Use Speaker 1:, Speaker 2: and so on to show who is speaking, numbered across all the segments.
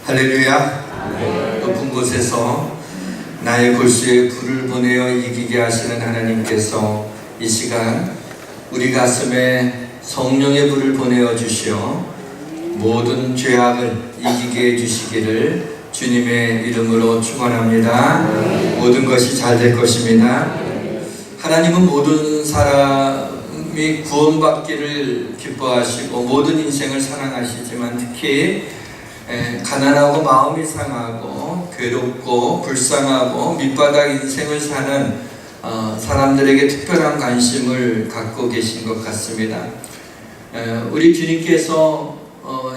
Speaker 1: 할렐루야. 높은 곳에서 나의 골수에 불을 보내어 이기게 하시는 하나님께서 이 시간 우리 가슴에 성령의 불을 보내어 주시어 모든 죄악을 이기게 해주시기를 주님의 이름으로 축원합니다. 모든 것이 잘 될 것입니다. 하나님은 모든 사람이 구원받기를 기뻐하시고 모든 인생을 사랑하시지만 특히 가난하고 마음이 상하고 괴롭고 불쌍하고 밑바닥 인생을 사는 사람들에게 특별한 관심을 갖고 계신 것 같습니다. 우리 주님께서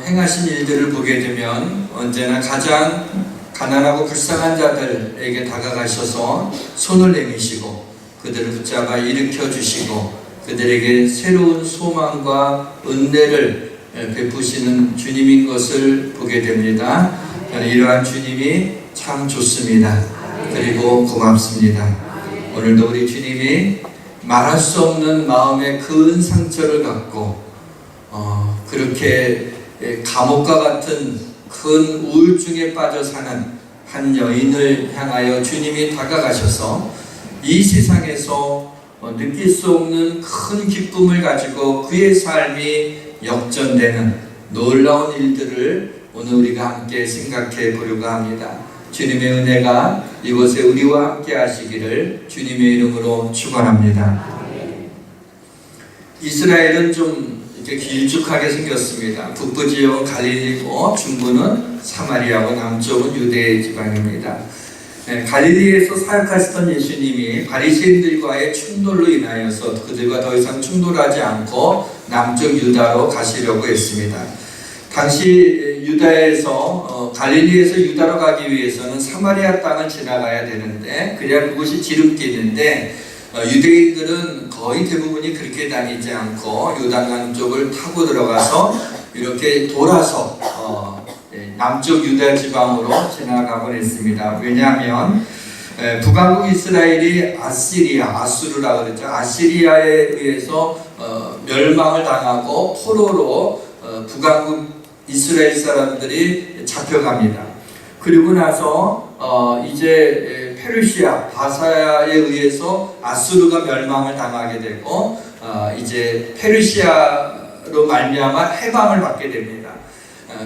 Speaker 1: 행하신 일들을 보게 되면 언제나 가장 가난하고 불쌍한 자들에게 다가가셔서 손을 내미시고 그들을 붙잡아 일으켜 주시고 그들에게 새로운 소망과 은혜를 베푸시는 주님인 것을 보게 됩니다. 저는 이러한 주님이 참 좋습니다. 그리고 고맙습니다. 오늘도 우리 주님이 말할 수 없는 마음의 큰 상처를 갖고 그렇게 감옥과 같은 큰 우울증에 빠져 사는 한 여인을 향하여 주님이 다가가셔서 이 세상에서 느낄 수 없는 큰 기쁨을 가지고 그의 삶이 역전되는 놀라운 일들을 오늘 우리가 함께 생각해 보려고 합니다. 주님의 은혜가 이곳에 우리와 함께 하시기를 주님의 이름으로 축원합니다. 이스라엘은 좀 이렇게 길쭉하게 생겼습니다. 북부 지역은 갈릴리고 중부는 사마리아고 남쪽은 유대 지방입니다. 갈릴리에서 사역하시던 예수님이 바리새인들과의 충돌로 인하여서 그들과 더 이상 충돌하지 않고 남쪽 유다로 가시려고 했습니다. 당시 유다에서 갈릴리에서 유다로 가기 위해서는 사마리아 땅을 지나가야 되는데 그래야 그곳이 지름길인데 유대인들은 거의 대부분이 그렇게 다니지 않고 요단강 쪽을 타고 들어가서 이렇게 돌아서 남쪽 유다 지방으로 지나가곤 했습니다. 왜냐하면 북왕국 이스라엘이 아수르라 그랬죠. 아시리아에 의해서 멸망을 당하고 포로로 북왕국 이스라엘 사람들이 잡혀갑니다. 그리고 나서 이제 페르시아 바사야에 의해서 아수르가 멸망을 당하게 되고 이제 페르시아로 말미암아 해방을 받게 됩니다.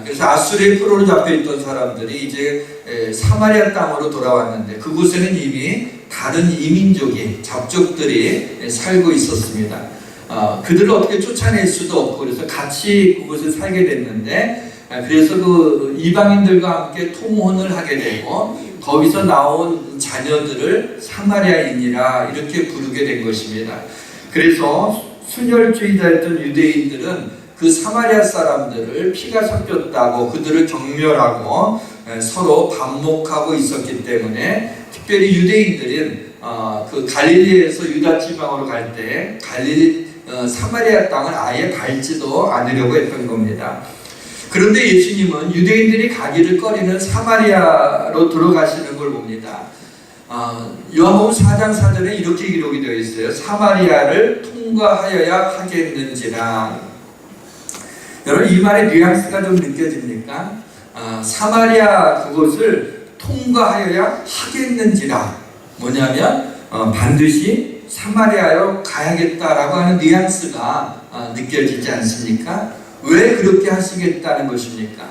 Speaker 1: 그래서 아수르의 포로로 잡혀있던 사람들이 이제 사마리아 땅으로 돌아왔는데 그곳에는 이미 다른 이민족이 잡족들이 살고 있었습니다. 그들을 어떻게 쫓아낼 수도 없고 그래서 같이 그곳에 살게 됐는데 그래서 그 이방인들과 함께 통혼을 하게 되고 거기서 나온 자녀들을 사마리아인이라 이렇게 부르게 된 것입니다. 그래서 순혈주의자였던 유대인들은 그 사마리아 사람들을 피가 섞였다고 그들을 경멸하고 서로 반목하고 있었기 때문에 특별히 유대인들은 그 갈릴리에서 유다 지방으로 갈 때 사마리아 땅을 아예 밟지도 않으려고 했던 겁니다. 그런데 예수님은 유대인들이 가기를 꺼리는 사마리아로 들어가시는 걸 봅니다. 요한복음 4장 4절에 이렇게 기록이 되어 있어요. 사마리아를 통과하여야 하겠는지라. 여러분 이 말의 뉘앙스가 좀 느껴집니까? 사마리아 그곳을 통과하여야 하겠는지라. 뭐냐면 반드시 사마리아로 가야겠다라고 하는 뉘앙스가 느껴지지 않습니까? 왜 그렇게 하시겠다는 것입니까?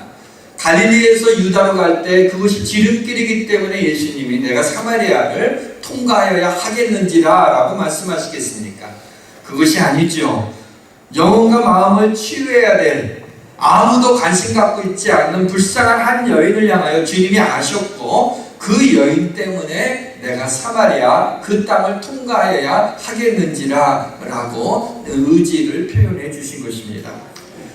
Speaker 1: 갈릴리에서 유다로 갈 때 그것이 지름길이기 때문에 예수님이 내가 사마리아를 통과하여야 하겠는지라 라고 말씀하시겠습니까? 그것이 아니죠. 영혼과 마음을 치유해야 될 아무도 관심 갖고 있지 않는 불쌍한 한 여인을 향하여 주님이 아셨고 그 여인 때문에 내가 사마리아 그 땅을 통과하여야 하겠는지라 라고 의지를 표현해 주신 것입니다.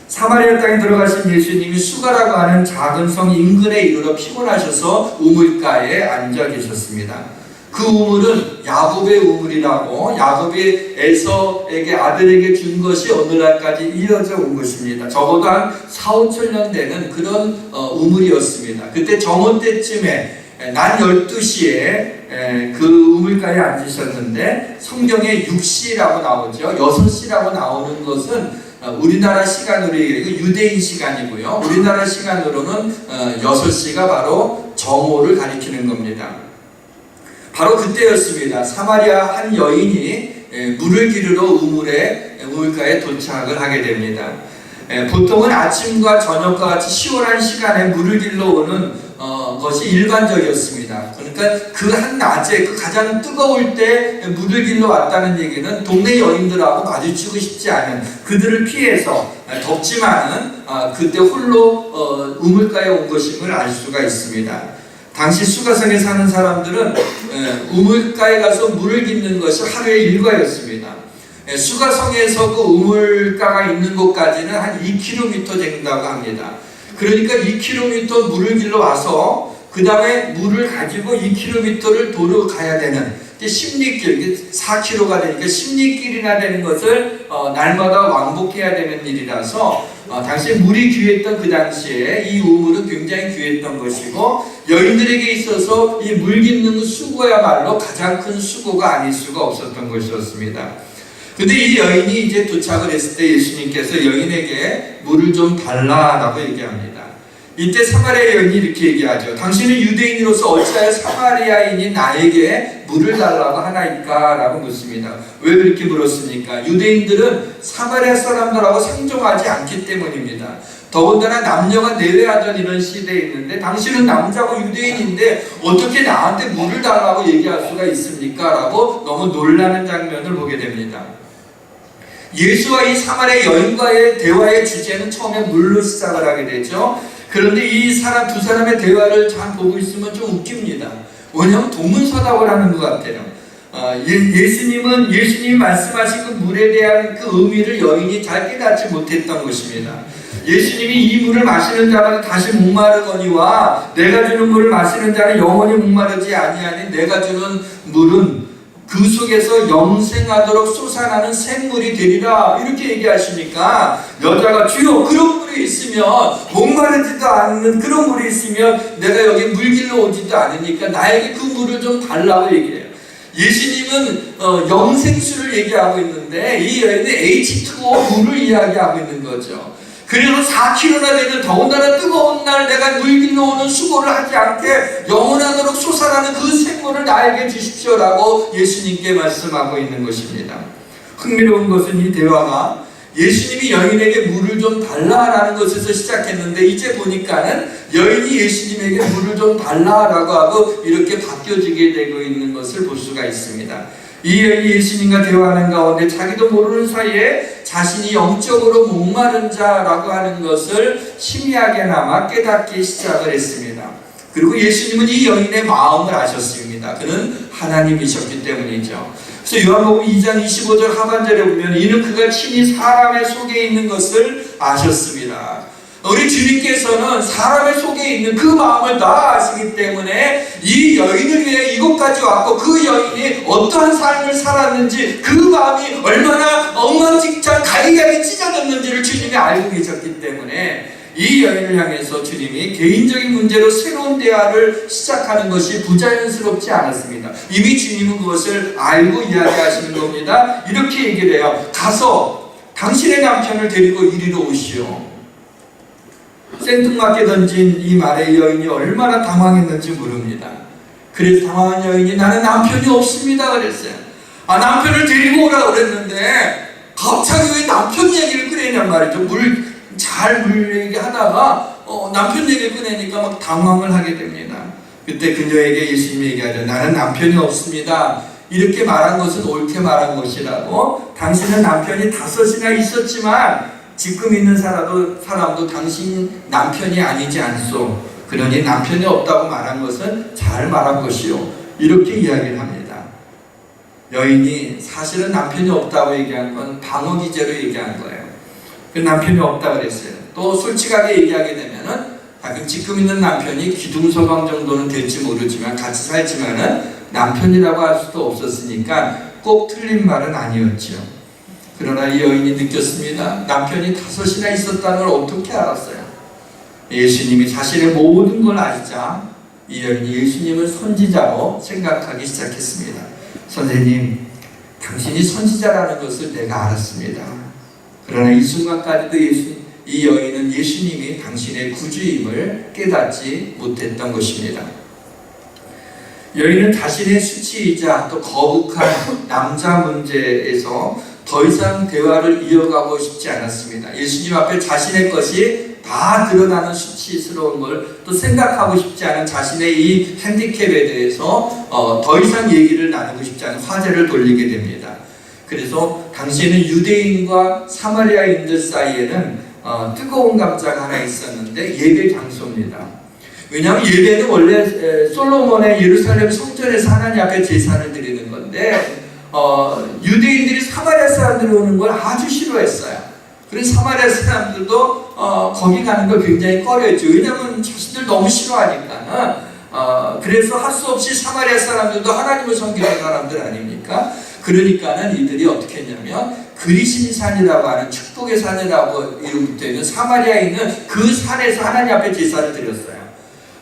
Speaker 1: 사마리아 땅에 들어가신 예수님이 수가라고 하는 작은 성 인근에 이르러 피곤하셔서 우물가에 앉아 계셨습니다. 그 우물은 야곱의 우물이라고 야곱이 에서에게 아들에게 준 것이 오늘날까지 이어져 온 것입니다. 적어도 한 4, 5천 되는 그런 우물이었습니다. 그때 정오 때쯤에 낮 12시에 그 우물가에 앉으셨는데 성경에 6시라고 나오죠. 6시라고 나오는 것은 우리나라 시간으로 얘기하고 유대인 시간이고요. 우리나라 시간으로는 6시가 바로 정오를 가리키는 겁니다. 바로 그때였습니다. 사마리아 한 여인이 물을 기르러 우물가에 도착을 하게 됩니다. 보통은 아침과 저녁과 같이 시원한 시간에 물을 길러 오는 것이 일반적이었습니다. 그러니까 그 한낮에 그 가장 뜨거울 때 물을 길러 왔다는 얘기는 동네 여인들하고 마주치고 싶지 않은, 그들을 피해서 덥지만은 그때 홀로 우물가에 온 것임을 알 수가 있습니다. 당시 수가성에 사는 사람들은 우물가에 가서 물을 깃는 것이 하루의 일과였습니다. 수가성에서 그 우물가가 있는 곳까지는 한 2km 된다고 합니다. 그러니까 2km 물을 길러 와서 그 다음에 물을 가지고 2km를 도로 가야 되는 10리길, 4km가 되니까 10리길이나 되는 것을 날마다 왕복해야 되는 일이라서 당시에 물이 귀했던 그 당시에 이 우물은 굉장히 귀했던 것이고, 여인들에게 있어서 이 물 깃는 수고야말로 가장 큰 수고가 아닐 수가 없었던 것이었습니다. 근데 이 여인이 이제 도착을 했을 때 예수님께서 여인에게 물을 좀 달라라고 얘기합니다. 이때 사마리아 여인이 이렇게 얘기하죠. 당신은 유대인으로서 어찌하여 사마리아인이 나에게 물을 달라고 하나이까? 라고 묻습니다. 왜 그렇게 물었습니까? 유대인들은 사마리아 사람들하고 상종하지 않기 때문입니다. 더군다나 남녀가 내외하던 이런 시대에 있는데 당신은 남자고 유대인인데 어떻게 나한테 물을 달라고 얘기할 수가 있습니까? 라고 너무 놀라는 장면을 보게 됩니다. 예수와 이 사마리아 여인과의 대화의 주제는 처음에 물로 시작을 하게 되죠. 그런데 이 두 사람의 대화를 잘 보고 있으면 좀 웃깁니다. 왜냐하면 동문서답을 하는 것 같아요. 예수님이 말씀하신 그 물에 대한 그 의미를 여인이 잘 깨닫지 못했던 것입니다. 예수님이 이 물을 마시는 자는 다시 목마르거니와 내가 주는 물을 마시는 자는 영원히 목마르지 아니하니 내가 주는 물은 그 속에서 영생하도록 솟아나는 샘물이 되리라, 이렇게 얘기하시니까 여자가 주여 그런 물이 있으면, 목마르지도 않는 그런 물이 있으면 내가 여기 물 길러 오지도 않으니까 나에게 그 물을 좀 달라고 얘기해요. 예수님은 영생수를 얘기하고 있는데 이 여인은 H2O 물을 이야기하고 있는 거죠. 그래서 4km나 되는 더군다나 뜨거운 날 내가 물 길러 오는 수고를 하지 않게 영원하도록 솟아나는 그 샘물을 나에게 주십시오라고 예수님께 말씀하고 있는 것입니다. 흥미로운 것은 이 대화가 예수님이 여인에게 물을 좀 달라라는 것에서 시작했는데 이제 보니까는 여인이 예수님에게 물을 좀 달라라고 하고 이렇게 바뀌어지게 되고 있는 것을 볼 수가 있습니다. 이 여인이 예수님과 대화하는 가운데 자기도 모르는 사이에 자신이 영적으로 목마른 자라고 하는 것을 희미하게나마 깨닫기 시작을 했습니다. 그리고 예수님은 이 여인의 마음을 아셨습니다. 그는 하나님이셨기 때문이죠. 그래서 요한복음 2장 25절 하반절에 보면 이는 그가 친히 사람의 속에 있는 것을 아셨습니다. 우리 주님께서는 사람의 속에 있는 그 마음을 다 아시기 때문에 이 여인을 위해 이곳까지 왔고 그 여인이 어떠한 삶을 살았는지, 그 마음이 얼마나 엉망진창 가리가리 찢어졌는지를 주님이 알고 계셨기 때문에 이 여인을 향해서 주님이 개인적인 문제로 새로운 대화를 시작하는 것이 부자연스럽지 않았습니다. 이미 주님은 그것을 알고 이야기하시는 겁니다. 이렇게 얘기를 해요. 가서 당신의 남편을 데리고 이리로 오시오. 생뚱맞게 던진 이 말에 여인이 얼마나 당황했는지 모릅니다. 그래서 당황한 여인이 나는 남편이 없습니다 그랬어요. 남편을 데리고 오라고 그랬는데 갑자기 왜 남편 얘기를 꺼내냔 말이죠. 물 얘기하다가 남편 얘기를 꺼내니까 막 당황을 하게 됩니다. 그때 그녀에게 예수님이 얘기하죠. 나는 남편이 없습니다. 이렇게 말한 것은 옳게 말한 것이라고. 당신은 남편이 5이나 있었지만 지금 있는 사람도 당신 남편이 아니지 않소. 그러니 남편이 없다고 말한 것은 잘 말한 것이요. 이렇게 이야기를 합니다. 여인이 사실은 남편이 없다고 얘기한 건 방어 기제로 얘기한 거예요. 그 남편이 없다고 그랬어요. 또 솔직하게 얘기하게 되면은 지금 있는 남편이 기둥서방 정도는 될지 모르지만 같이 살지만은 남편이라고 할 수도 없었으니까 꼭 틀린 말은 아니었지요. 그러나 이 여인이 느꼈습니다. 남편이 5이나 있었다는 걸 어떻게 알았어요? 예수님이 자신의 모든 걸 아시자 이 여인이 예수님을 선지자로 생각하기 시작했습니다. 선생님, 당신이 선지자라는 것을 내가 알았습니다. 그러나 이 순간까지도 이 여인은 예수님이 당신의 구주임을 깨닫지 못했던 것입니다. 여인은 자신의 수치이자 또 거북한 남자 문제에서 더 이상 대화를 이어가고 싶지 않았습니다. 예수님 앞에 자신의 것이 다 드러나는 수치스러운 걸 또 생각하고 싶지 않은 자신의 이 핸디캡에 대해서 더 이상 얘기를 나누고 싶지 않은 화제를 돌리게 됩니다. 그래서 당시에는 유대인과 사마리아인들 사이에는 뜨거운 감자가 하나 있었는데 예배 장소입니다. 왜냐하면 예배는 원래 솔로몬의 예루살렘 성전에서 하나님 앞에 제사를 드리는 건데 유대인들이 사마리아 사람들이 오는 걸 아주 싫어했어요. 그래서 사마리아 사람들도 거기 가는 걸 굉장히 꺼려했죠. 왜냐하면 자신들 너무 싫어하니까. 그래서 할 수 없이 사마리아 사람들도 하나님을 섬기는 사람들 아닙니까? 그러니까는 이들이 어떻게 했냐면 그리심산이라고 하는 축복의 산이라고 이름부터 사마리아에 있는 그 산에서 하나님 앞에 제사를 드렸어요.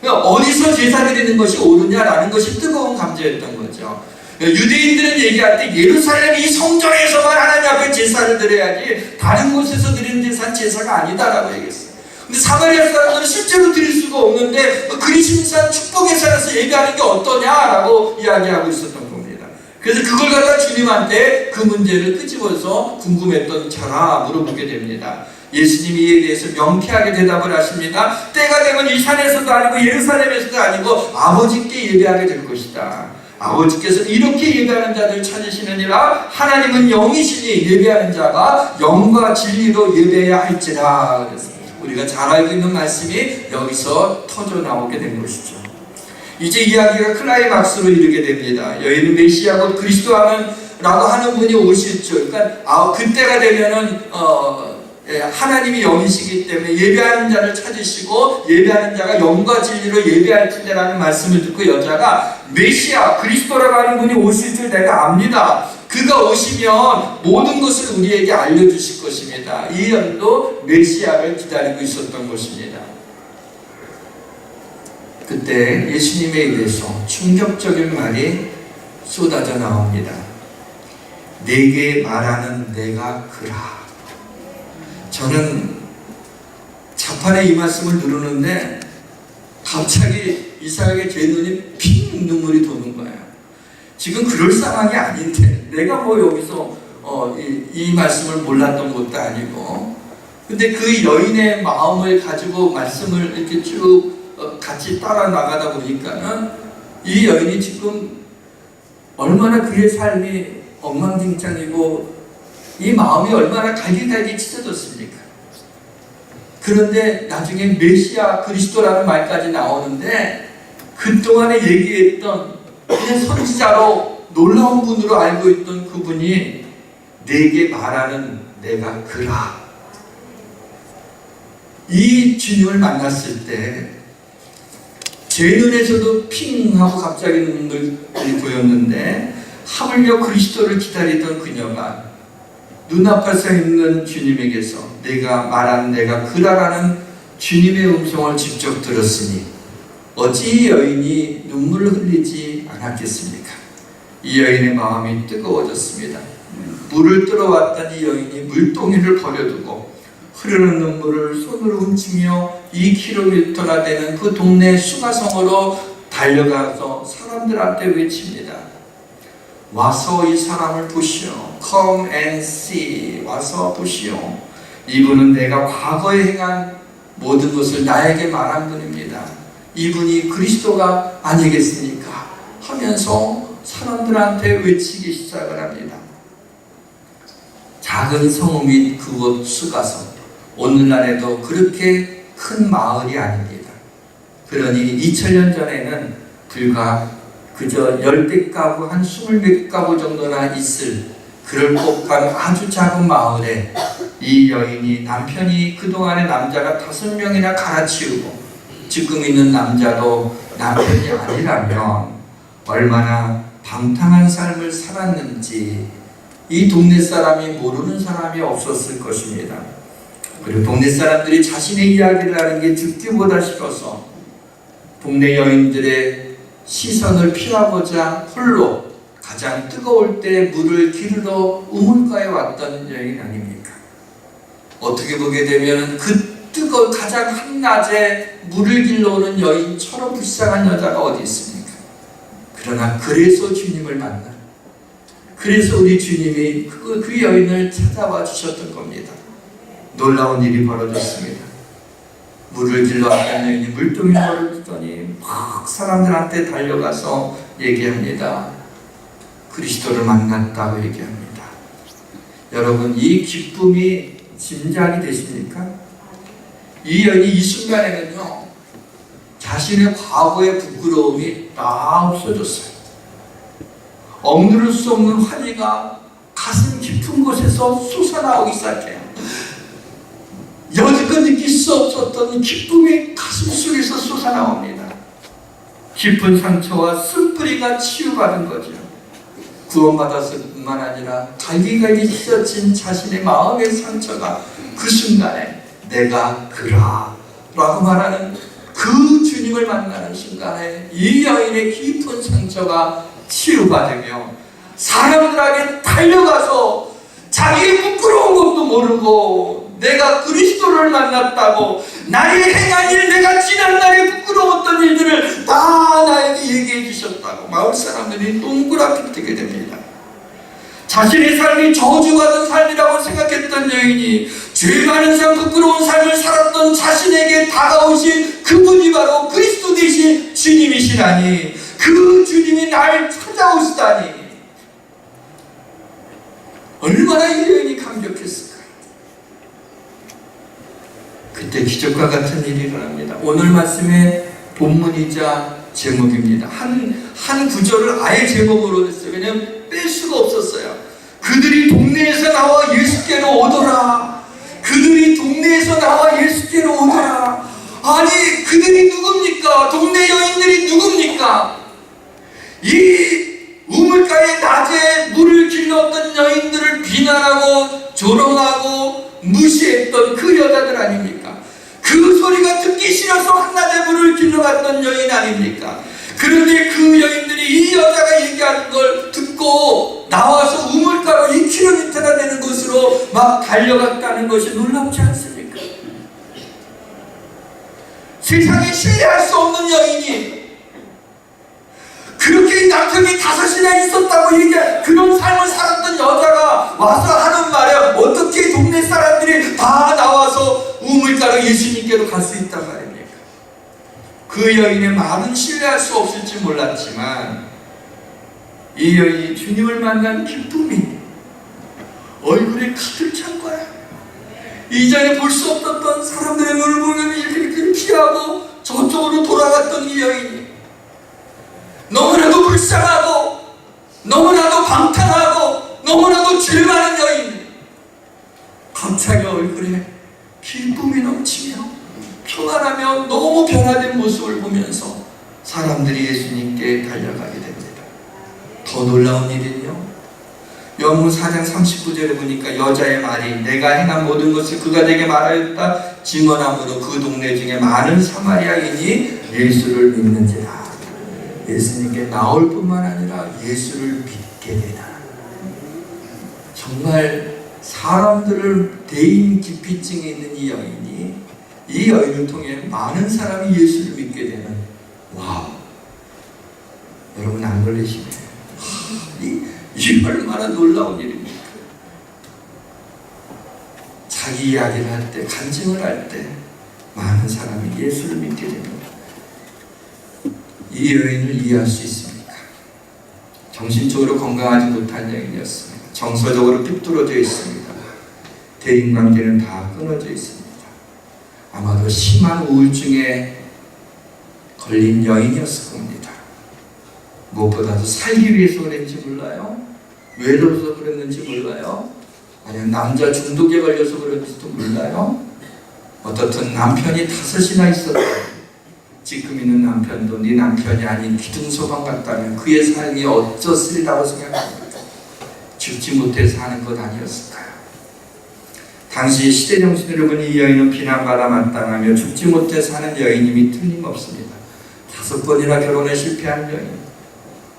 Speaker 1: 그러니까 어디서 제사 드리는 것이 옳으냐라는 것이 뜨거운 감정이었던 거죠. 유대인들은 얘기할 때 예루살렘 이 성전에서만 하나님 앞에 제사를 드려야지 다른 곳에서 드리는 제사는 제사가 아니다라고 얘기했어요. 근데 사마리아 사람들은 실제로 드릴 수가 없는데 그리심산 축복의 산에서 예배하는 게 어떠냐라고 이야기하고 있었던 겁니다. 그래서 그걸 갖다 주님한테 그 문제를 끄집어서 궁금했던 자라 물어보게 됩니다. 예수님이 이에 대해서 명쾌하게 대답을 하십니다. 때가 되면 이 산에서도 아니고 예루살렘에서도 아니고 아버지께 예배하게 될 것이다. 아버지께서 이렇게 예배하는 자들을 찾으시느니라. 하나님은 영이시니 예배하는 자가 영과 진리로 예배해야 할지라. 그래서 우리가 잘 알고 있는 말씀이 여기서 터져 나오게 된 것이죠. 이제 이야기가 클라이막스로 이르게 됩니다. 여인은 메시아 곧 그리스도라고 하는 분이 오시죠. 그러니까 그때가 되면은 하나님이 영이시기 때문에 예배하는 자를 찾으시고 예배하는 자가 영과 진리로 예배할지라는 말씀을 듣고 여자가 메시아 그리스도라고 하는 분이 오실 줄 내가 압니다. 그가 오시면 모든 것을 우리에게 알려주실 것입니다. 이 여인도 메시아를 기다리고 있었던 것입니다. 그때 예수님에 의해서 충격적인 말이 쏟아져 나옵니다. 내게 말하는 내가 그라. 저는 자판에 이 말씀을 누르는데 갑자기 이상하게 제 눈이 핑 눈물이 도는 거예요. 지금 그럴 상황이 아닌데 내가 뭐 여기서 이 말씀을 몰랐던 것도 아니고 근데 그 여인의 마음을 가지고 말씀을 이렇게 쭉 같이 따라 나가다 보니까는 이 여인이 지금 얼마나 그의 삶이 엉망진창이고 이 마음이 얼마나 갈기갈기 찢어졌습니까? 그런데 나중에 메시아 그리스도라는 말까지 나오는데 그동안에 얘기했던 그냥 선지자로 놀라운 분으로 알고 있던 그분이 내게 말하는 내가 그라. 이 주님을 만났을 때 제 눈에서도 핑 하고 갑자기 눈물이 보였는데 하물며 그리스도를 기다리던 그녀가 눈앞에 서 있는 주님에게서 내가 말한 내가 그라라는 주님의 음성을 직접 들었으니 어찌 이 여인이 눈물을 흘리지 않았겠습니까? 이 여인의 마음이 뜨거워졌습니다. 물을 들어왔던 이 여인이 물동이를 버려두고 흐르는 눈물을 손으로 훔치며 2km나 되는 그 동네 수가성으로 달려가서 사람들한테 외칩니다. 와서 이 사람을 보시오. Come and see. 와서 보시오. 이분은 내가 과거에 행한 모든 것을 나에게 말한 분입니다. 이분이 그리스도가 아니겠습니까? 하면서 사람들한테 외치기 시작을 합니다. 작은 성 및 그곳 수가성. 오늘날에도 그렇게 큰 마을이 아닙니다. 그러니 2000년 전에는 불과 그저 10개 가구, 한 20몇 가구 정도나 있을 그럴 법한 아주 작은 마을에 이 여인이 남편이 그동안의 남자가 5명이나 갈아치우고 지금 있는 남자도 남편이 아니라면 얼마나 방탕한 삶을 살았는지 이 동네 사람이 모르는 사람이 없었을 것입니다. 그리고 동네 사람들이 자신의 이야기를 하는 게 듣기보다 싫어서 동네 여인들의 시선을 피하고자 홀로 가장 뜨거울 때 물을 기르러 우물가에 왔던 여인 아닙니까? 어떻게 보게 되면 그 가장 한낮에 물을 길러오는 여인처럼 불쌍한 여자가 어디 있습니까? 그러나 그래서 주님을 만나, 그래서 우리 주님이 그 여인을 찾아와 주셨던 겁니다. 놀라운 일이 벌어졌습니다. 물을 길러왔던 여인이 물동이 벌어지더니 막 사람들한테 달려가서 얘기합니다. 그리스도를 만났다고 얘기합니다. 여러분, 이 기쁨이 짐작이 되십니까? 이 여인이 이 순간에는요, 자신의 과거의 부끄러움이 다 없어졌어요. 억누를 수 없는 환희가 가슴 깊은 곳에서 솟아나오기 시작해요. 여지껏 느낄 수 없었던 기쁨이 가슴 속에서 솟아나옵니다. 깊은 상처와 쓴뿌리가 치유받은 거죠. 구원받았을 뿐만 아니라 갈기갈기 찢어진 자신의 마음의 상처가 그 순간에 내가 그라 라고 말하는 그 주님을 만나는 순간에 이 여인의 깊은 상처가 치유받으며 사람들에게 달려가서 자기의 부끄러운 것도 모르고 내가 그리스도를 만났다고, 나의 행한 일, 내가 지난날에 부끄러웠던 일들을 다 나에게 얘기해 주셨다고 마을 사람들이 동그랗게 뜨게 됩니다. 자신의 삶이 저주받은 삶이라고 생각했던 여인이 죄 많은 삶, 부끄러운 삶을 살았던 자신에게 다가오신 그분이 바로 그리스도 되신 주님이시라니, 그 주님이 날 찾아오시다니 얼마나 이 여인이 감격했을까. 그때 기적과 같은 일이 일어납니다. 오늘 말씀의 본문이자 제목입니다. 한 구절을 아예 제목으로 했어요. 왜냐하면 뺄 수가 없었어요. 그들이 동네에서 나와 예수께로 오더라. 그들이 동네에서 나와 예수께로 오더라. 아니, 그들이 누굽니까? 동네 여인들이 누굽니까? 이 우물가의 낮에 물을 길렀던 여인들을 비난하고 조롱하고 무시했던 그 여자들 아닙니까? 그 소리가 듣기 싫어서 한낮에 물을 길러갔던 여인 아닙니까? 그런데 그 여인들이 이 여자가 얘기하는 걸 듣고 나와서 우물가로 2km나 되는 곳으로 막 달려갔다는 것이 놀랍지 않습니까? 세상에 신뢰할 수 없는 여인이 그렇게 남편이 5이나 있었다고 얘기한 그런 삶을 살았던 여자가 와서 하는 말에 어떻게 동네 사람들이 다 나와서 우물가로 예수님께로 갈 수 있단 말입니까? 그 여인의 말은 신뢰할 수 없을지 몰랐지만 이 여인이 주님을 만난 기쁨이 얼굴에 가득 찬 거야. 이전에 볼 수 없었던 사람들의 눈을 보면 이렇게 피하고 저쪽으로 돌아갔던 이 여인이 너무나도 불쌍하고 너무나도 방탕하고 너무나도 죄 많은 여인, 갑자기 얼굴에 기쁨이 넘치며 평안하며 너무 변화된 모습을 보면서 사람들이 예수님께 달려가게 됩니다. 더 놀라운 일은요, 요한복음 4장 39절에 보니까 여자의 말이 내가 행한 모든 것을 그가 내게 말하였다 증언함으로 그 동네 중에 많은 사마리아인이 예수를 믿는지라. 예수님께 나올 뿐만 아니라 예수를 믿게 되나. 정말 사람들을 대인 기피증에 있는 이 여인이 이 여인을 통해 많은 사람이 예수를 믿게 되는, 와우. 여러분 안 놀라시나요? 이 얼마나 놀라운 일입니까? 자기 이야기를 할 때, 간증을 할 때 많은 사람이 예수를 믿게 됩니다. 이 여인을 이해할 수 있습니까? 정신적으로 건강하지 못한 여인이었습니다. 정서적으로 삐뚤어져 있습니다. 대인관계는 다 끊어져 있습니다. 아마도 심한 우울증에 걸린 여인이었을 겁니다. 무엇보다도 살기 위해서 그랬는지 몰라요. 외로워서 그랬는지 몰라요. 아니면 남자 중독에 걸려서 그랬는지도 몰라요. 어떻든 남편이 5이나 있었다. 지금 있는 남편도 네 남편이 아닌 기둥소방 같다면 그의 삶이 어쩌으리라고 생각합니다. 죽지 못해서 하는 것 아니었을까요? 당시 시대 정신으로 보니 이 여인은 비난받아 마땅하며 죽지 못해서 하는 여인임이 틀림없습니다. 5번이나 결혼에 실패한 여인,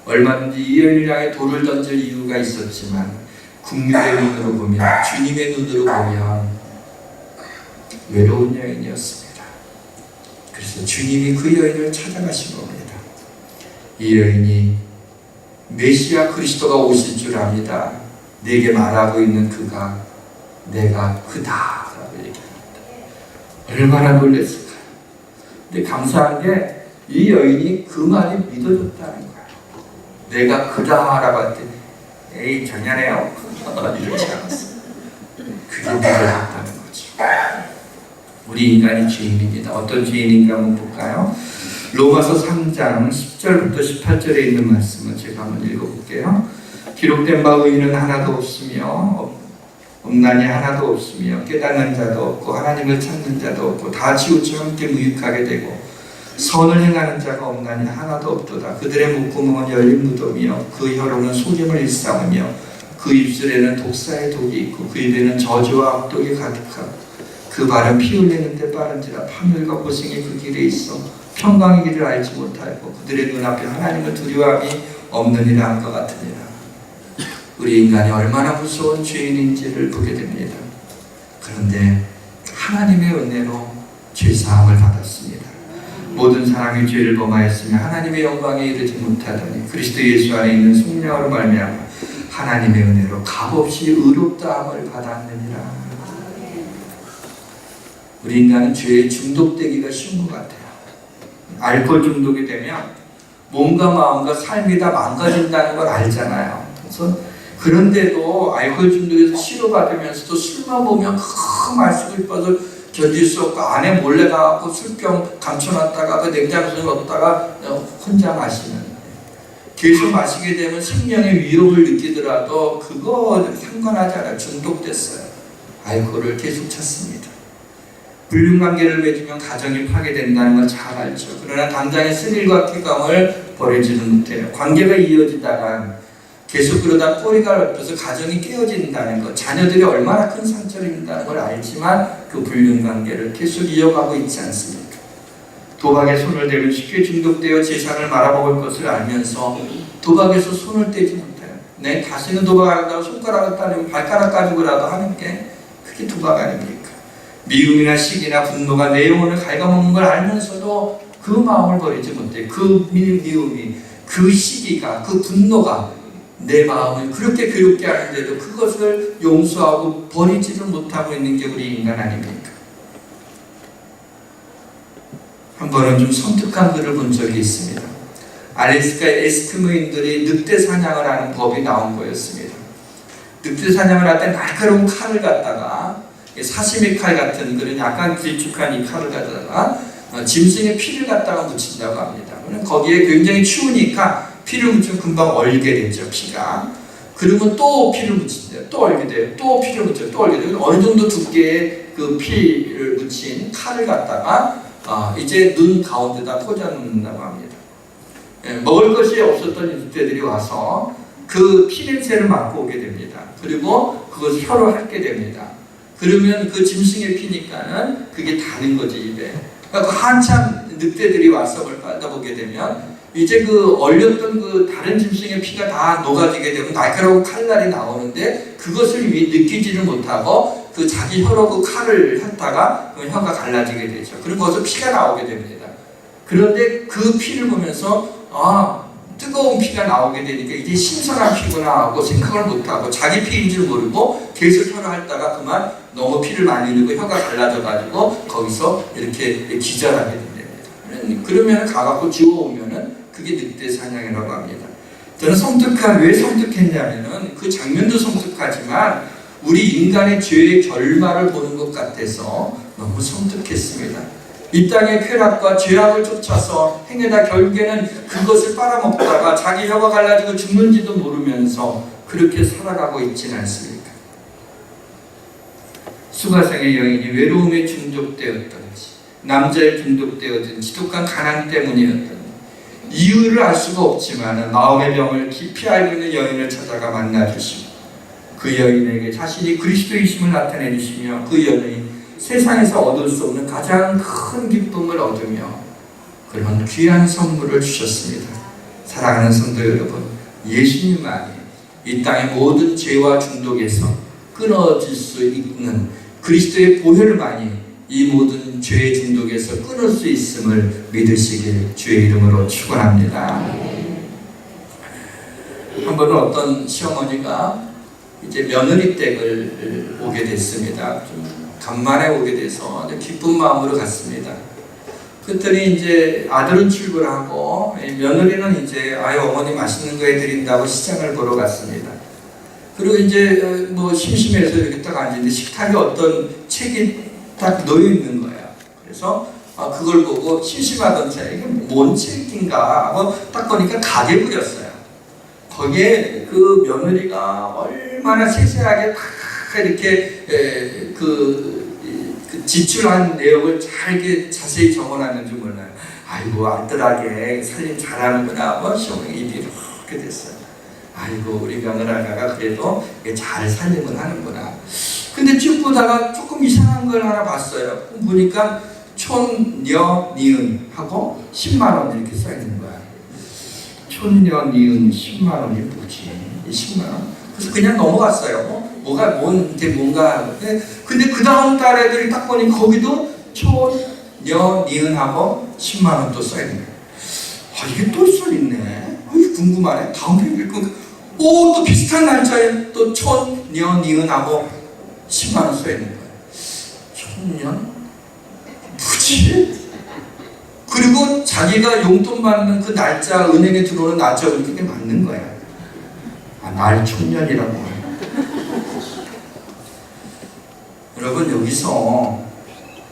Speaker 1: 얼마든지 이 여인을 향해 돌을 던질 이유가 있었지만 국민의 눈으로 보면, 주님의 눈으로 보면 외로운 여인이었습니다. 그래서 주님이 그 여인을 찾아가신 겁니다. 이 여인이 메시아 그리스도가 오실 줄 압니다. 내게 말하고 있는 그가 내가 그다라고 얘기합니다. 얼마나 놀랐을까요? 근데 감사한 게 이 여인이 그 말이 믿어졌다는 거예요. 내가 그다라고 할 때 에이 장난해요 이러지 않았어요. 그게 믿어졌다는 거죠. 우리 인간이 죄인입니다. 어떤 죄인인가 한번 볼까요? 로마서 3장 10절부터 18절에 있는 말씀을 제가 한번 읽어볼게요. 기록된 바 의인은 하나도 없으며 음란이 하나도 없으며 깨닫는 자도 없고 하나님을 찾는 자도 없고 다 치우쳐 함께 무익하게 되고 선을 행하는 자가 없나니 하나도 없도다. 그들의 목구멍은 열린 무덤이요 그 혀로는 속임을 일삼으며 그 입술에는 독사의 독이 있고 그 입에는 저주와 악독이 가득하고 그 발은 피 흘리는데 빠른지라 파멸과 고생이 그 길에 있어 평강의 길을 알지 못하고 그들의 눈앞에 하나님을 두려워함이 없느니라 한 것 같으니라. 우리 인간이 얼마나 무서운 죄인인지를 보게 됩니다. 그런데 하나님의 은혜로 죄사함을 받았습니다. 모든 사람이 죄를 범하였으며 하나님의 영광에 이르지 못하더니 그리스도 예수 안에 있는 성령으로 말미암아 하나님의 은혜로 값없이 의롭다함을 받았느니라. 우리 인간은 죄에 중독되기가 쉬운 것 같아요. 알코올 중독이 되면 몸과 마음과 삶이 다 망가진다는 걸 알잖아요. 그래서 그런데도 알코올 중독에서 치료받으면서도 술만 보면 마시고 싶어서 견딜 수 없고 안에 몰래 가고 술병 감춰놨다가 그 냉장고에 넣었다가 혼자 마시는, 계속 마시게 되면 생명의 위협을 느끼더라도 그거 상관하지 않아요. 중독됐어요. 알코올을 계속 찾습니다. 불륜관계를 맺으면 가정이 파괴된다는 걸 잘 알죠. 그러나 당장의 스릴과 쾌감을 버리지는 못해요. 관계가 이어지다가 계속 그러다 꼬리가 엎혀서 가정이 깨어진다는 것, 자녀들이 얼마나 큰 상처를 입는다는 걸 알지만 그 불륜관계를 계속 이어가고 있지 않습니까? 도박에 손을 대면 쉽게 중독되어 재산을 말아먹을 것을 알면서 도박에서 손을 떼지 못해요. 내 다시는 도박하다가 손가락을 따르면 발가락 가지고라도 하는 게 그게 도박 아닙니까? 미움이나 시기나 분노가 내 영혼을 갉아먹는 걸 알면서도 그 마음을 버리지 못해. 그 미움이, 그 시기가, 그 분노가 내 마음을 그렇게 괴롭게 하는데도 그것을 용서하고 버리지를 못하고 있는 게 우리 인간 아닙니까? 한 번은 좀 섬뜩한 글을 본 적이 있습니다. 알래스카의 에스키모인들이 늑대 사냥을 하는 법이 나온 거였습니다. 늑대 사냥을 할 때 날카로운 칼을 갖다가 사시미 칼 같은 그런 약간 길쭉한 이 칼을 갖다가 짐승의 피를 갖다가 묻힌다고 합니다. 거기에 굉장히 추우니까 피를 묻히면 금방 얼게 되죠, 피가. 그러면 또 피를 묻힌대요. 또 얼게 돼요. 또 피를 묻혀요. 또 얼게 돼요. 어느 정도 두께의 그 피를 묻힌 칼을 갖다가 이제 눈 가운데다 꽂아놓는다고 합니다. 먹을 것이 없었던 늑대들이 와서 그 피 냄새를 맡고 오게 됩니다. 그리고 그것을 혀로 핥게 됩니다. 그러면 그 짐승의 피니까는 그게 다는 거지, 입에. 그러니까 한참 늑대들이 와서 그걸 받아보게 되면 이제 그 얼렸던 그 다른 짐승의 피가 다 녹아지게 되면 날카로운 칼날이 나오는데 그것을 느끼지를 못하고 그 자기 혀로 그 칼을 핥다가 그 혀가 갈라지게 되죠. 그리고 거기서 피가 나오게 됩니다. 그런데 그 피를 보면서 뜨거운 피가 나오게 되니까 이게 신선한 피구나 하고 생각을 못하고 자기 피인 줄 모르고 계속 혀를 핥다가 그만 너무 피를 많이 흘리고 혀가 갈라져가지고 거기서 이렇게 기절하게 됩니다. 그러면 가갖고 지워오면은 그게 늑대 사냥이라고 합니다. 저는 왜 섬뜩했냐면은 그 장면도 섬뜩하지만 우리 인간의 죄의 결말을 보는 것 같아서 너무 섬뜩했습니다. 이 땅의 쾌락과 죄악을 쫓아서 행해다 결국에는 그것을 빨아먹다가 자기 혀가 갈라지고 죽는지도 모르면서 그렇게 살아가고 있지는 않습니까? 수가성의 여인이 외로움에 중독되었던지 남자에 중독되었던 지독한 가난 때문이었던 이유를 알 수가 없지만 마음의 병을 깊이 알고 있는 여인을 찾아가 만나주시고 그 여인에게 자신이 그리스도이심을 나타내 주시며 그 여인이 세상에서 얻을 수 없는 가장 큰 기쁨을 얻으며 그런 귀한 선물을 주셨습니다. 사랑하는 성도 여러분, 예수님만이 이 땅의 모든 죄와 중독에서 끊어질 수 있는 그리스도의 보혈만이 이 모든 죄의 중독에서 끊을 수 있음을 믿으시길 주의 이름으로 축원합니다. 한 번은 어떤 시어머니가 이제 며느리 댁을 오게 됐습니다. 좀 간만에 오게 돼서 기쁜 마음으로 갔습니다. 그랬더니 이제 아들은 출근하고 며느리는 이제 어머니 맛있는 거 해드린다고 시장을 보러 갔습니다. 그리고 이제 뭐 심심해서 이렇게 딱 앉는데 식탁에 어떤 책이 딱 놓여 있는 거예요. 그래서 그걸 보고 심심하던 책, 이게 뭔 책인가 하고 딱 보니까 가계부였어요. 거기에 그 며느리가 얼마나 세세하게 다 이렇게 그 지출한 내용을 잘 이렇게 자세히 적어놨는지 몰라요. 아이고 알뜰하게 살림 잘하는구나. 뭐 시어머니 입이 이렇게 됐어요. 아이고 우리 며느라가 그래도 잘 살림을 하는구나. 근데 쭉 보다가 조금 이상한 걸 하나 봤어요. 보니까 촌녀 니은 하고 10만 원 이렇게 써 있는 거야. 촌녀 니은 10만 원이 뭐지? 10만 원? 그래서 그냥 넘어갔어요. 뭔가. 근데 그 다음 달 애들이 딱 보니 거기도 촌녀 니은하고 10만 원 또 써 있는 거야. 이게 또 써 있네. 궁금하네. 다음 페이지 읽고 또 비슷한 날짜에 또 촌녀 니은하고 10만 원 써 있는 거예요. 촌년? 뭐지? 그리고 자기가 용돈 받는 그 날짜, 은행에 들어오는 날짜가 그게 맞는 거야. 날 촌년이라고. 여러분 여기서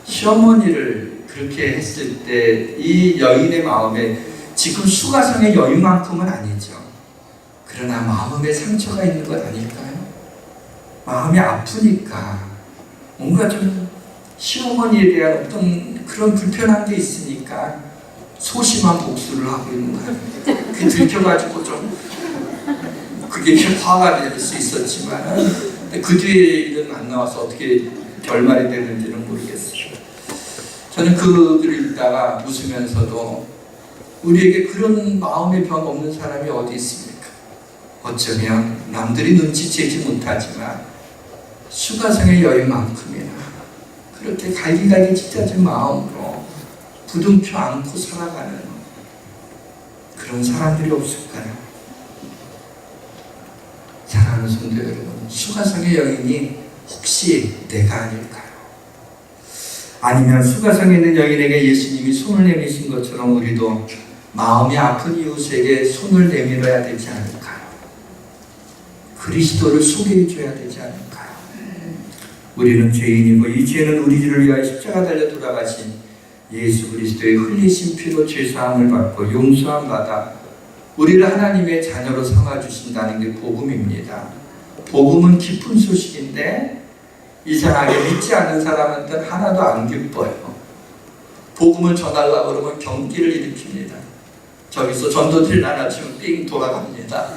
Speaker 1: 시어머니를 그렇게 했을 때 이 여인의 마음에 지금 수가성의 여유만큼은 아니죠. 그러나 마음에 상처가 있는 것 아닐까요? 마음이 아프니까 뭔가 좀 시어머니에 대한 어떤 그런 불편한 게 있으니까 소심한 복수를 하고 있는 거예요. 그게 들켜가지고 좀 그게 화가 될 수 있었지만 그 뒤에 일은 안 나와서 어떻게 결말이 되는지는 모르겠어요. 저는 그 글을 읽다가 웃으면서도 우리에게 그런 마음의 병 없는 사람이 어디 있습니까? 어쩌면 남들이 눈치채지 못하지만 수가성의 여유만큼이나 그렇게 갈기갈기 찢어진 마음으로 부둥켜 안고 살아가는 그런 사람들이 없을까요? 사랑하는 성도 여러분, 수가성의 여인이 혹시 내가 아닐까요? 아니면 수가성에 있는 여인에게 예수님이 손을 내미신 것처럼 우리도 마음이 아픈 이웃에게 손을 내밀어야 되지 않을까요? 그리스도를 소개해 줘야 되지 않을까요? 우리는 죄인이고 이 죄는 우리를 위하여 십자가 달려 돌아가신 예수 그리스도의 흘리신 피로 죄사함을 받고 용서함 받아 우리를 하나님의 자녀로 삼아주신다는 게 복음입니다. 복음은 기쁜 소식인데 이상하게 믿지 않는 사람한테는 하나도 안 기뻐요. 복음을 전하려고 그러면 경기를 일으킵니다. 저기서 전도들 하나 치면 삥 돌아갑니다.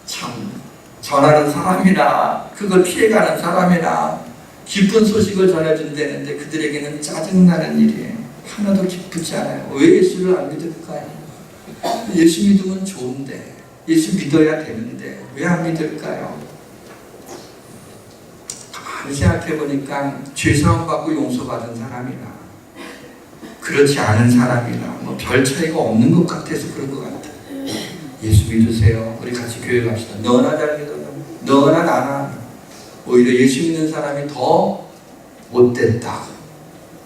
Speaker 1: 참 전하는 사람이나 그걸 피해가는 사람이나 기쁜 소식을 전해준다는데 그들에게는 짜증나는 일이에요. 하나도 기쁘지 않아요. 왜 예수를 안 믿을까요? 예수 믿으면 좋은데, 예수 믿어야 되는데 왜 안 믿을까요? 가만히 생각해보니까 죄사함 받고 용서받은 사람이나 그렇지 않은 사람이나 뭐 별 차이가 없는 것 같아서 그런 것 같아요. 예수 믿으세요. 우리 같이 교회 갑시다. 너나 잘 믿어. 너나 나나. 오히려 예수 믿는 사람이 더 못됐다고,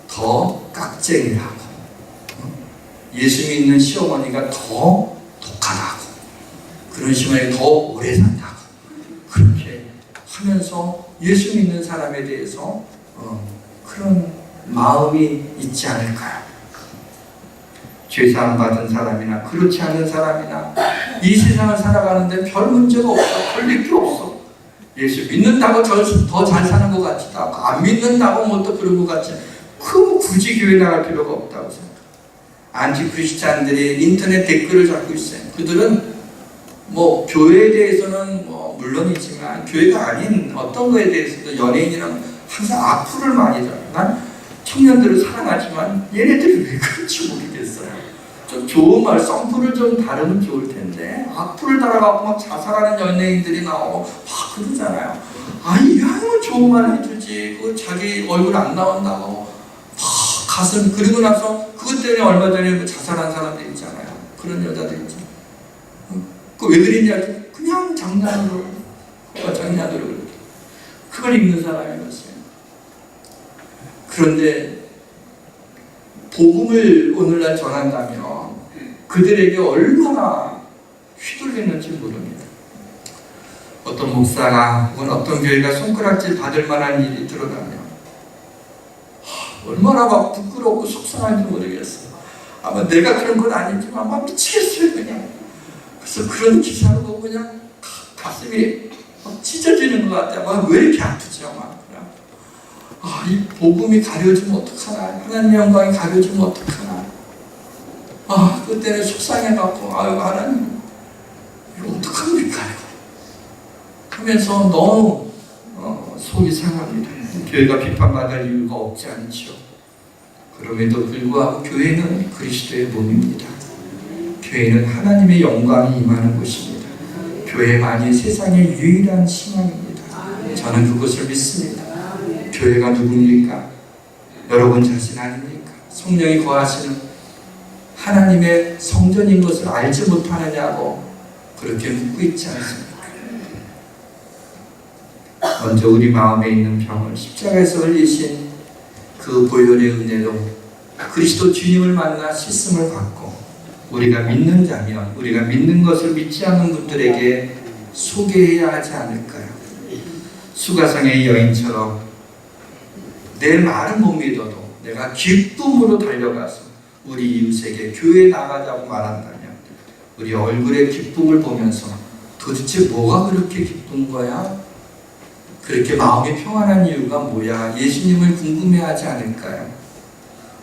Speaker 1: 더 깍쟁이라고, 예수 믿는 시어머니가 더 독하다고, 그런 시어머니가 더 오래 산다고 그렇게 하면서 예수 믿는 사람에 대해서 그런 마음이 있지 않을까요? 죄사함 받은 사람이나 그렇지 않은 사람이나 이 세상을 살아가는데 별 문제가 없어. 걸릴 게 없어. 예수 믿는다고 더 잘 사는 것 같지도 않고 안 믿는다고 뭐 또 그런 것 같지 않고 굳이 교회 나갈 필요가 없다고 생각해요. 안티크리스찬들이 인터넷 댓글을 잡고 있어요. 그들은 뭐 교회에 대해서는 뭐 물론이지만 교회가 아닌 어떤 거에 대해서도 연예인이랑 항상 악플을 많이 달아요. 난 청년들을 사랑하지만 얘네들이 왜 그런지 모르겠어요. 좀 좋은 말, 썸프를 좀 다르면 좋을 텐데 악플을 달아갖고 막 자살하는 연예인들이 나오고 막 그러잖아요. 이왕이면 좋은 말 해주지. 그 자기 얼굴 안 나온다고 막 가슴. 그리고 나서 그것 때문에 얼마 전에 자살한 사람들 있잖아요. 그런 여자들 있죠. 그 왜 그랬냐? 그냥 장난으로 그걸 읽는 사람이었어요. 그런데 복음을 오늘날 전한다면 그들에게 얼마나 휘둘리는지 모릅니다. 어떤 목사가 혹은 어떤 교회가 손가락질 받을 만한 일이 드러나면 얼마나 막 부끄럽고 속상한지 모르겠어요. 아마 내가 그런 건 아니지만 막 미치겠어요 그냥. 그래서 그런 기사를 보고 그냥 가슴이 막 찢어지는 것 같아요. 왜 이렇게 아프죠? 이 복음이 가려지면 어떡하나. 하나님의 영광이 가려지면 어떡하나. 그때는 속상해갖고 하나님 이거 어떡합니까? 하면서 너무 속이 상합니다. 교회가 비판받을 이유가 없지 않죠. 그럼에도 불구하고 교회는 그리스도의 몸입니다. 교회는 하나님의 영광이 임하는 곳입니다. 교회만이 세상의 유일한 희망입니다. 저는 그것을 믿습니다. 교회가 누굽니까? 여러분 자신 아닙니까? 성령이 거하시는 하나님의 성전인 것을 알지 못하느냐고 그렇게 묻고 있지 않습니까? 먼저 우리 마음에 있는 병을 십자가에서 흘리신 그 보혈의 은혜로 그리스도 주님을 만나 씻음을 받고 우리가 믿는 자면 우리가 믿는 것을 믿지 않는 분들에게 소개해야 하지 않을까요? 수가성의 여인처럼 내 말은 못 믿어도 내가 기쁨으로 달려가서 우리 이웃에게 교회에 나가자고 말한다면 우리 얼굴의 기쁨을 보면서 도대체 뭐가 그렇게 기쁜 거야? 그렇게 마음이 평안한 이유가 뭐야? 예수님을 궁금해하지 않을까요?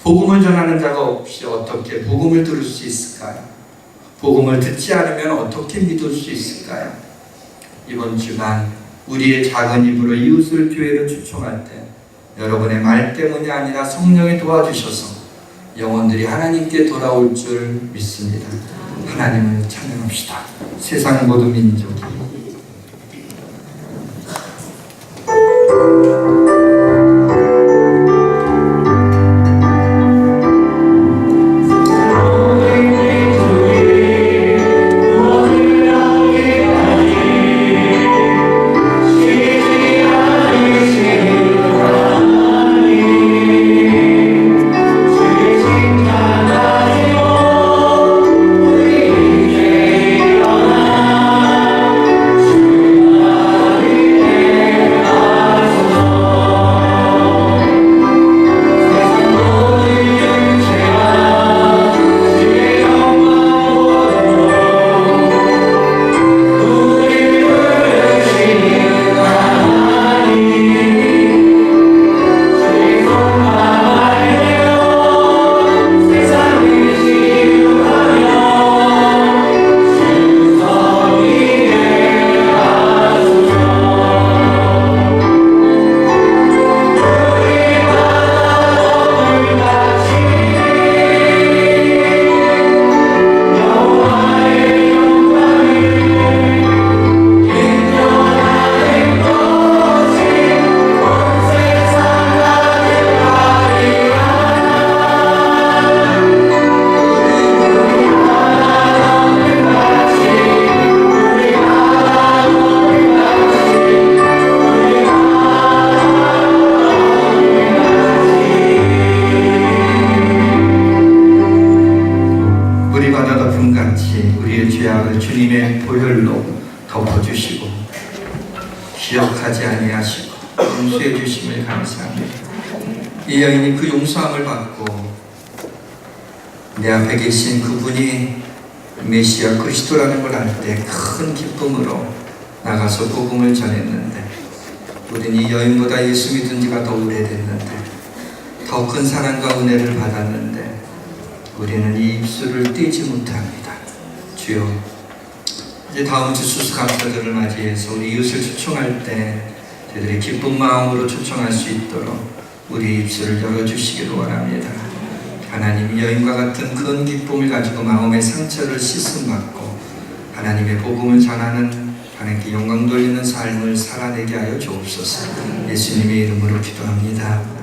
Speaker 1: 복음을 전하는 자가 없이 어떻게 복음을 들을 수 있을까요? 복음을 듣지 않으면 어떻게 믿을 수 있을까요? 이번 주간 우리의 작은 입으로 이웃을 교회로 초청할 때 여러분의 말 때문이 아니라 성령이 도와주셔서 영혼들이 하나님께 돌아올 줄 믿습니다. 하나님을 찬양합시다. 세상 모든 민족이 주님의 보혈로 덮어주시고 기억하지 아니하시고 용서해 주심을 감사합니다. 이 여인이 그 용서함을 받고 내 앞에 계신 그분이 메시아 그리스도라는 걸 알 때 큰 기쁨으로 나가서 복음을 전했는데 우리는 이 여인보다 예수 믿은 지가 더 오래됐는데 더 큰 사랑과 은혜를 받았는데 우리는 이 입술을 떼지 못합니다. 주여, 이제 다음 주 추수감사절을 맞이해서 우리 이웃을 초청할 때 저희들이 기쁜 마음으로 초청할 수 있도록 우리 입술을 열어주시기를 원합니다. 하나님 여인과 같은 큰 기쁨을 가지고 마음의 상처를 씻음받고 하나님의 복음을 전하는 하나님께 영광 돌리는 삶을 살아내게 하여 주옵소서. 예수님의 이름으로 기도합니다.